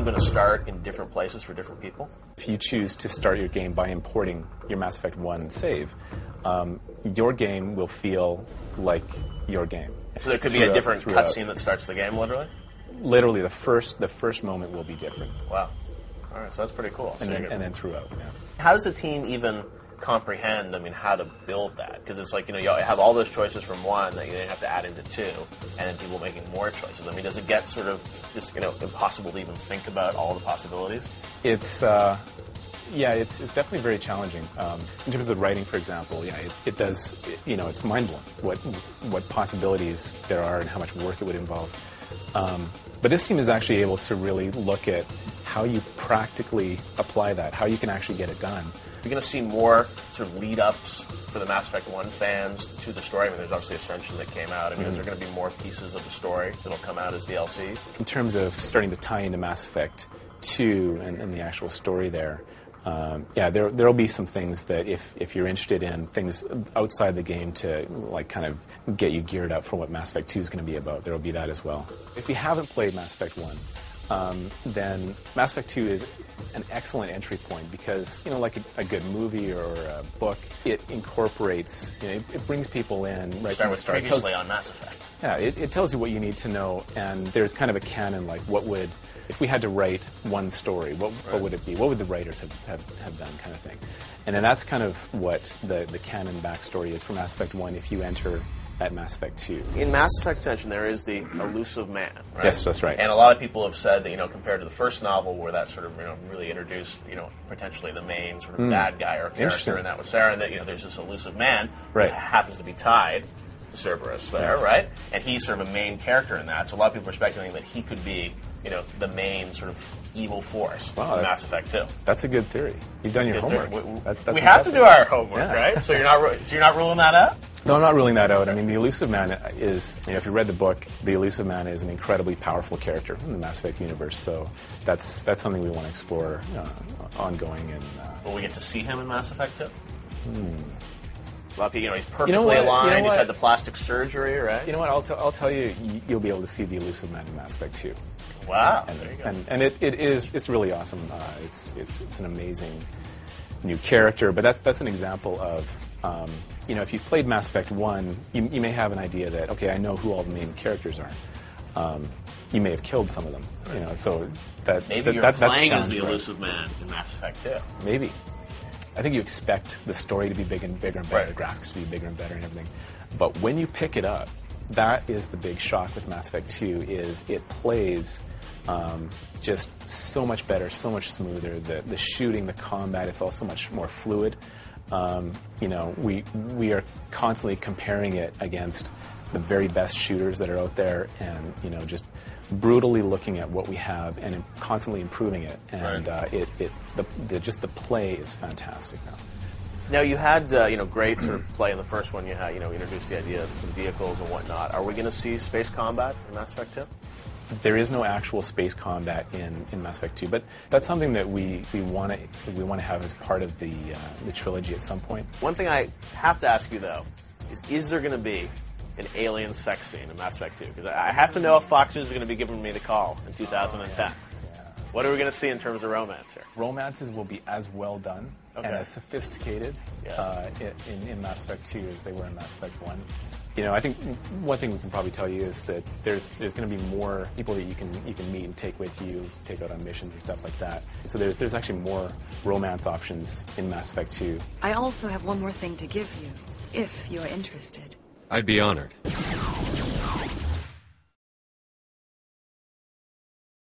game going to start in different places for different people? If you choose to start your game by importing your Mass Effect 1 save, your game will feel like your game. So there could be a different cutscene that starts the game, literally? Literally, the first moment will be different. Wow. All right, so that's pretty cool. And then throughout, yeah. How does the team even comprehend, how to build that? Because it's like, you have all those choices from one that you then have to add into two, and then people making more choices. Does it get sort of just, impossible to even think about all the possibilities? It's definitely very challenging. In terms of the writing, for example, it does, it's mind-blowing what possibilities there are and how much work it would involve. But this team is actually able to really look at how you practically apply that, how you can actually get it done. You're going to see more sort of lead-ups for the Mass Effect 1 fans to the story. There's obviously Ascension that came out. Is there going to be more pieces of the story that will come out as DLC? In terms of starting to tie into Mass Effect 2 and the actual story there, there will be some things that if you're interested in things outside the game to kind of get you geared up for what Mass Effect 2 is going to be about, there will be that as well. If you haven't played Mass Effect 1, then Mass Effect 2 is an excellent entry point because, like a good movie or a book, it incorporates, it brings people in right from the start. Previously on Mass Effect. Yeah, it tells you what you need to know, and there's kind of a canon, if we had to write one story, what would it be? What would the writers have done, kind of thing? And then that's kind of what the canon backstory is for Mass Effect 1 if you enter at Mass Effect 2. In Mass Effect Ascension, there is the elusive man, right? Yes, that's right. And a lot of people have said that, compared to the first novel where that sort of, really introduced, potentially the main sort of bad guy or character, and that was Sarah, and that, there's this elusive man who happens to be tied to Cerberus there, right? And he's sort of a main character in that, so a lot of people are speculating that he could be, the main sort of evil force in Mass Effect 2. That's a good theory. You've done your homework. We have to do our homework, right? So you're not ruling that out? No, I'm not ruling that out. The elusive man is, if you read the book, the elusive man is an incredibly powerful character in the Mass Effect universe. So that's something we want to explore ongoing. And will we get to see him in Mass Effect 2? A lot of people, he's perfectly aligned. He's had the plastic surgery, right? You know what? I'll tell you, you'll be able to see the elusive man in Mass Effect 2. Wow. There you go. And it's really awesome. It's an amazing new character. But that's an example of. If you've played Mass Effect 1, you may have an idea that, okay, I know who all the main characters are. You may have killed some of them, so maybe you're playing as the elusive man in Mass Effect 2. Maybe. I think you expect the story to be bigger and better, the graphics to be bigger and better and everything. But when you pick it up, that is the big shock with Mass Effect 2, is it plays just so much better, so much smoother. The shooting, the combat, it's all so much more fluid. We are constantly comparing it against the very best shooters that are out there, and just brutally looking at what we have and constantly improving it. And the play is fantastic now. Now you had great sort of play in the first one. You had introduced the idea of some vehicles and whatnot. Are we going to see space combat in Mass Effect 2? There is no actual space combat in Mass Effect 2, but that's something that we want to have as part of the trilogy at some point. One thing I have to ask you though is there going to be an alien sex scene in Mass Effect 2? Because I have to know if Fox News is going to be giving me the call in 2010. What are we going to see in terms of romance here? Romances will be as well done and as sophisticated in Mass Effect 2 as they were in Mass Effect 1. I think one thing we can probably tell you is that there's going to be more people that you can meet and take with you, take out on missions and stuff like that. So there's actually more romance options in Mass Effect 2. I also have one more thing to give you, if you're interested. I'd be honored.